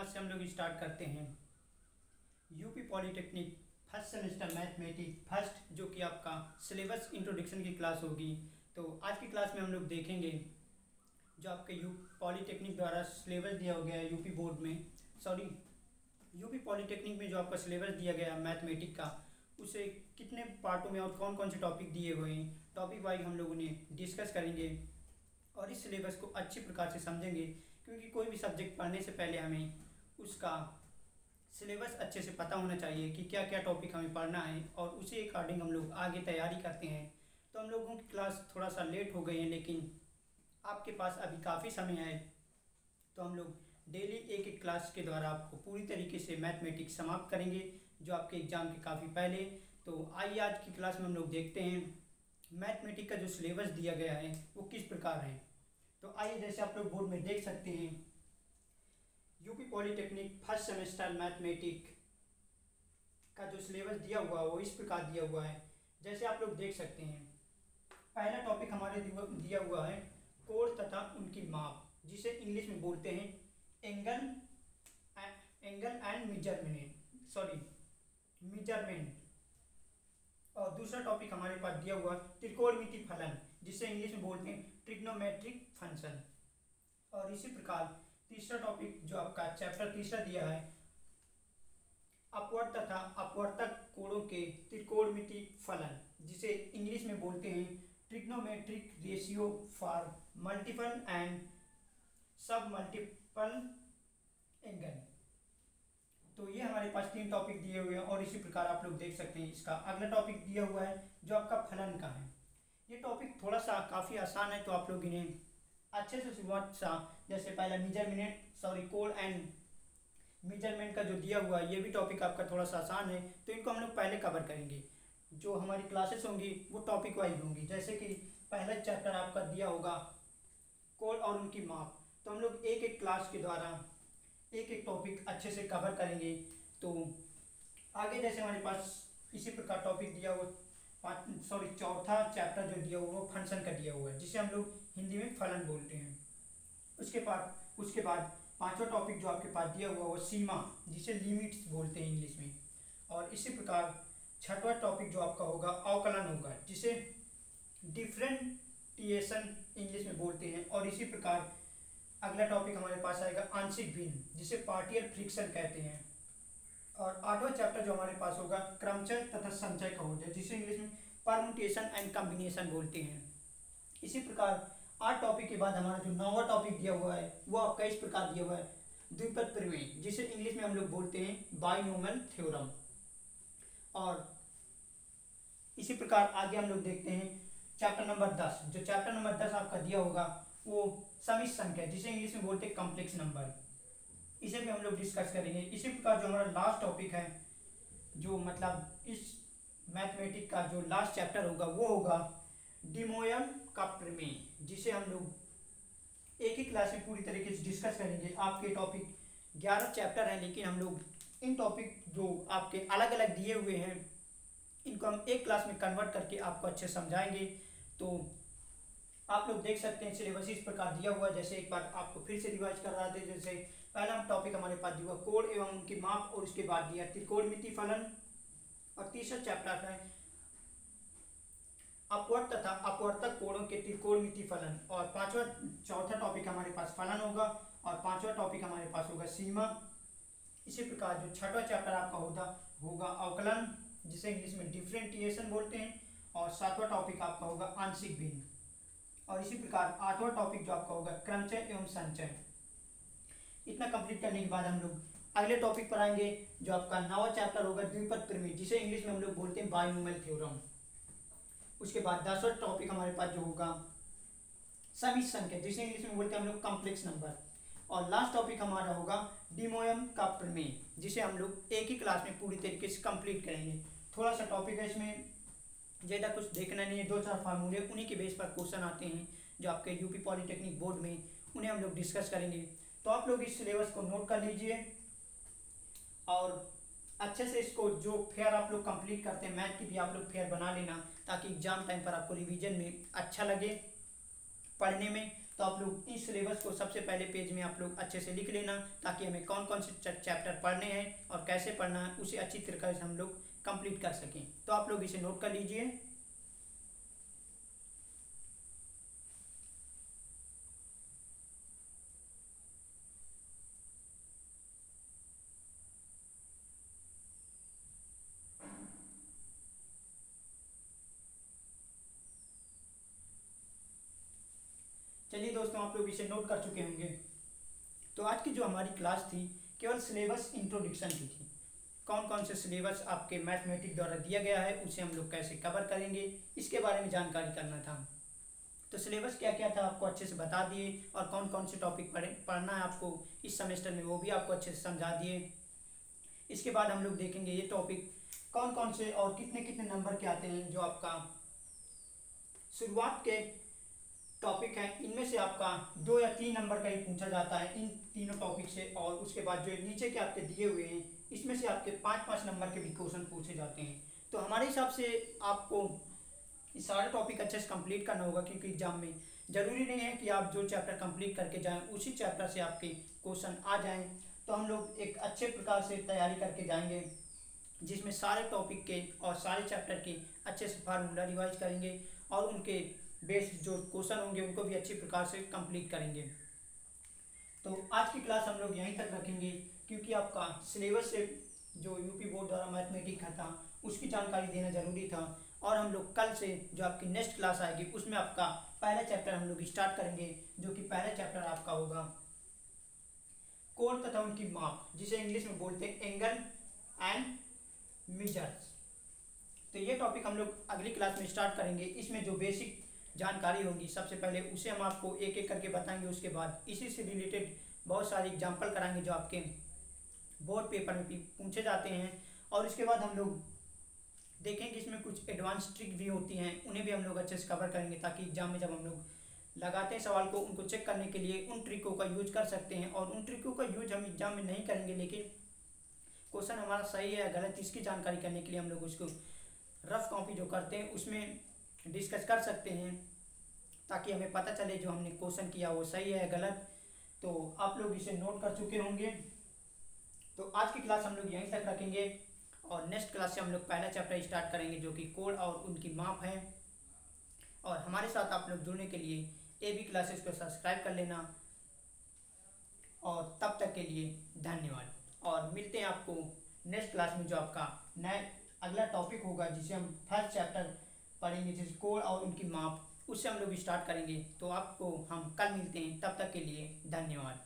आज से हम लोग स्टार्ट करते हैं UP polytechnic first semester mathematics first, जो कि आपका सिलेबस इंट्रोडक्शन की क्लास होगी। तो आज की क्लास में हम लोग देखेंगे जो आपके पॉलिटेक्निक द्वारा सिलेबस दिया गया है यूपी बोर्ड में, सॉरी यूपी पॉलिटेक्निक में जो आपका सिलेबस दिया गया है मैथमेटिक्स का, उसे कितने पार्टों में और कौन कौन से टॉपिक दिए हुए हैं, टॉपिक वाइज हम लोग उन्हें डिस्कस करेंगे और इस सिलेबस को अच्छी प्रकार से समझेंगे। क्योंकि कोई भी सब्जेक्ट पढ़ने से पहले हमें उसका सिलेबस अच्छे से पता होना चाहिए कि क्या क्या टॉपिक हमें पढ़ना है और उसी अकॉर्डिंग हम लोग आगे तैयारी करते हैं। तो हम लोगों की क्लास थोड़ा सा लेट हो गई है, लेकिन आपके पास अभी काफ़ी समय है, तो हम लोग डेली एक एक क्लास के द्वारा आपको पूरी तरीके से मैथमेटिक्स समाप्त करेंगे जो आपके एग्ज़ाम के काफ़ी पहले। तो आइए आज की क्लास में हम लोग देखते हैं मैथमेटिक्स का जो सिलेबस दिया गया है वो किस प्रकार है। तो आइए, जैसे आप लोग बोर्ड में देख सकते हैं, UP polytechnic first semester mathematics का जो सिलेबस दिया हुआ है वो इस प्रकार दिया हुआ है। जैसे आप लोग देख सकते हैं, पहला टॉपिक हमारे दिया हुआ है कोण तथा उनकी माप, जिसे इंग्लिश में बोलते हैं एंगल एंड मेजरमेंट। और दूसरा टॉपिक हमारे पास दिया हुआ त्रिकोणमिति फलन, जिसे इंग्लिश में बोलते हैं ट्रिग्नोमेट्रिक फंक्शन। और इसी प्रकार तीसरा टॉपिक जो आपका चैप्टर तीसरा दिया है अपवर्त तथा अपवर्तक कोणों के त्रिकोणमिति फलन, जिसे इंग्लिश में बोलते हैं trigonometric ratio for multiple and सब मल्टीपल एंगल। तो ये हमारे पास तीन टॉपिक दिए हुए हैं और इसी प्रकार आप लोग देख सकते हैं इसका अगला टॉपिक दिया हुआ है जो आपका फलन का है। ये टॉपिक थोड़ा सा काफ़ी आसान है, तो आप लोग इन्हें अच्छे से शुरुआत सा, जैसे पहला कोण एंड मेजरमेंट का जो दिया हुआ है, ये भी टॉपिक आपका थोड़ा सा आसान है, तो इनको हम लोग पहले कवर करेंगे। जो हमारी क्लासेस होंगी वो टॉपिक वाइज होंगी। जैसे कि पहला चैप्टर आपका दिया होगा कोण और उनकी माप, तो हम लोग एक एक क्लास के द्वारा एक एक टॉपिक अच्छे से कवर करेंगे। तो आगे जैसे हमारे पास इसी प्रकार टॉपिक दिया हुआ चौथा चैप्टर जो दिया हुआ वो फंक्शन का दिया हुआ है, जिसे हम लोग हिंदी में फलन बोलते हैं। उसके बाद पांचवा टॉपिक जो आपके पास दिया हुआ वो सीमा, जिसे लिमिट्स बोलते हैं इंग्लिश में। और इसी प्रकार छठवां टॉपिक जो आपका होगा अवकलन होगा, जिसे डिफरेंटिएशन इंग्लिश में बोलते हैं। और इसी प्रकार अगला टॉपिक हमारे पास आएगा आंशिक भिन्न, जिसे पार्शियल फ्रैक्शन कहते हैं। और आठवां चैप्टर जो हमारे पास होगा क्रमचय तथा संचय का होगा, जिसे इंग्लिश में परम्यूटेशन एंड कॉम्बिनेशन बोलते हैं। इसी प्रकार 8 टॉपिक के बाद हमारा जो 9वां टॉपिक दिया हुआ है वो आपका इस प्रकार दिया हुआ है द्विपद प्रमेय, जिसे इंग्लिश में हम लोग बोलते हैं बाइनोमियल थ्योरम। और इसी प्रकार आगे हम लोग देखते हैं चैप्टर नंबर 10। जो चैप्टर नंबर 10 आपका दिया होगा वो समिश्र संख्या, जिसे इंग्लिश में बोलते हैं कॉम्प्लेक्स नंबर, इसे भी हम लोग डिस्कस करेंगे। इसी प्रकार जो हमारा लास्ट टॉपिक है, जो मतलब इस मैथमेटिक्स का जो लास्ट चैप्टर होगा वो होगा डी मोयल का प्रमेय, जिसे हम लोग एक ही क्लास में पूरी तरीके से डिस्कस करेंगे। आपके टॉपिक 11 चैप्टर हैं, लेकिन हम लोग इन टॉपिक जो आपके अलग अलग दिए हुए हैं इनको हम एक क्लास में कन्वर्ट करके आपको अच्छे समझाएंगे। तो आप लोग देख सकते हैं सिलेबस इस प्रकार दिया हुआ है। जैसे एक बार आपको फिर से रिवाइज कर रहा था, जैसे पहला टॉपिक हमारे पास दिया हुआ कोण एवं उनकी माप, और उसके बाद दिया त्रिकोणमिति फलन। और तीसरा चैप्टर है अपवर्त तथा अपवर्तक कोणों के त्रिकोणमिति फलन। और चौथा टॉपिक हमारे पास फलन होगा, और पांचवा टॉपिक हमारे पास होगा सीमा। इसी प्रकार जो छठवां चैप्टर आपका होगा अवकलन, जिसे इंग्लिश में डिफरेंटिएशन बोलते हैं। और सातवां टॉपिक आपका होगा आंशिक भिन्न। और इसी प्रकार आठवां टॉपिक जो आपका होगा क्रमचय एवं संचय। इतना कंप्लीट करने के बाद हम लोग अगले टॉपिक पर आएंगे, जो आपका 9वां चैप्टर होगा द्विपद प्रमेय, जिसे इंग्लिश में हम लोग बोलते हैं बाइनोमियल थ्योरम। उसके बाद 10वां टॉपिक हमारे पास जो होगा समिश्र संख्या, जिसे इंग्लिश में बोलते हैं हम लोग कॉम्प्लेक्स नंबर। और लास्ट टॉपिक हमारा होगा डी मोयल का प्रमेय, जिसे हम लोग एक ही क्लास में पूरी तरीके से कंप्लीट करेंगे। थोड़ा सा टॉपिक है, इसमें ज़्यादा कुछ देखना नहीं है, 2-4 फार्मूले उन्हीं के बेस पर क्वेश्चन आते हैं जो आपके यूपी पॉलिटेक्निक बोर्ड में, उन्हें हम लोग डिस्कस करेंगे। तो आप लोग इस सिलेबस को नोट कर लीजिए और अच्छे से इसको जो फेयर आप लोग कंप्लीट करते हैं मैथ की भी आप लोग फेयर बना लेना, ताकि एग्जाम टाइम पर आपको रिवीजन में अच्छा लगे पढ़ने में। तो तो आप लोग इस सिलेबस को सबसे पहले पेज में आप लोग अच्छे से लिख लेना, ताकि हमें कौन कौन से चैप्टर पढ़ने हैं और कैसे पढ़ना है उसे अच्छी तरीके से हम लोग कंप्लीट कर सकें। तो आप लोग इसे नोट कर लीजिए। चलिए दोस्तों, आप लोग इसे नोट कर चुके होंगे। तो आज की जो हमारी क्लास थी केवल सिलेबस इंट्रोडक्शन की थी। कौन कौन से सिलेबस आपके मैथमेटिक्स द्वारा दिया गया है उसे हम लोग कैसे कवर करेंगे इसके बारे में जानकारी करना था। तो सिलेबस क्या क्या था आपको अच्छे से बता दिए, और कौन कौन से टॉपिक पढ़ना है आपको इस सेमेस्टर में वो भी आपको अच्छे से समझा दिए। इसके बाद हम लोग देखेंगे ये टॉपिक कौन कौन से और कितने कितने नंबर के आते हैं। जो आपका शुरुआत के टॉपिक है इनमें से आपका 2 या 3 नंबर का ही पूछा जाता है इन तीनों टॉपिक से, और उसके बाद जो नीचे के आपके दिए हुए हैं इसमें से आपके 5-5 नंबर के भी क्वेश्चन पूछे जाते हैं। तो हमारे हिसाब से आपको ये सारे टॉपिक अच्छे से कंप्लीट करना होगा, क्योंकि एग्जाम में ज़रूरी नहीं है कि आप जो चैप्टर कंप्लीट करके जाएं उसी चैप्टर से आपके क्वेश्चन आ जाएं। तो हम लोग एक अच्छे प्रकार से तैयारी करके जाएंगे, जिसमें सारे टॉपिक के और सारे चैप्टर के अच्छे से फार्मूला रिवाइज करेंगे, और उनके बेस्ड जो क्वेश्चन होंगे उनको भी अच्छी प्रकार से कंप्लीट करेंगे। तो आज की क्लास हम लोग यहीं तक रखेंगे, क्योंकि आपका सिलेबस से जो यूपी बोर्ड द्वारा मैथमेटिक्स था उसकी जानकारी देना जरूरी था। और हम लोग कल से जो आपकी नेक्स्ट क्लास आएगी उसमें आपका पहला चैप्टर हम लोग स्टार्ट करेंगे, जो कि पहला चैप्टर आपका होगा कोण तथा उनकी माप, जिसे इंग्लिश में बोलते हैं एंगल एंड मेजर्स। तो ये टॉपिक हम लोग अगली क्लास में स्टार्ट करेंगे। इसमें जो बेसिक जानकारी होगी सबसे पहले उसे हम आपको एक एक करके बताएंगे। उसके बाद इसी से रिलेटेड बहुत सारे एग्जाम्पल कराएंगे जो आपके बोर्ड पेपर में भी पूछे जाते हैं। और उसके बाद हम लोग देखेंगे इसमें कुछ एडवांस ट्रिक भी होती हैं, उन्हें भी हम लोग अच्छे से कवर करेंगे, ताकि एग्जाम में जब हम लोग लगाते हैं सवाल को उनको चेक करने के लिए उन ट्रिकों का यूज कर सकते हैं। और उन ट्रिकों का यूज हम एग्जाम में नहीं करेंगे, लेकिन क्वेश्चन हमारा सही है या गलत इसकी जानकारी करने के लिए हम लोग उसको रफ कॉपी जो करते हैं उसमें डिस्कस कर सकते हैं, ताकि हमें पता चले जो हमने क्वेश्चन किया वो सही है या गलत। तो आप लोग इसे नोट कर चुके होंगे। तो आज की क्लास हम लोग यहीं तक रखेंगे, और नेक्स्ट क्लास से हम लोग पहला चैप्टर स्टार्ट करेंगे जो कि कोण और उनकी माप है। और हमारे साथ आप लोग जुड़ने के लिए AB क्लासेस को सब्सक्राइब कर लेना। और तब तक के लिए धन्यवाद, और मिलते हैं आपको नेक्स्ट क्लास में जो आपका नया अगला टॉपिक होगा, जिसे हम फर्स्ट चैप्टर पढ़ेंगे, जैसे कोण और उनकी माप, उससे हम लोग स्टार्ट करेंगे। तो आपको हम कल मिलते हैं, तब तक के लिए धन्यवाद।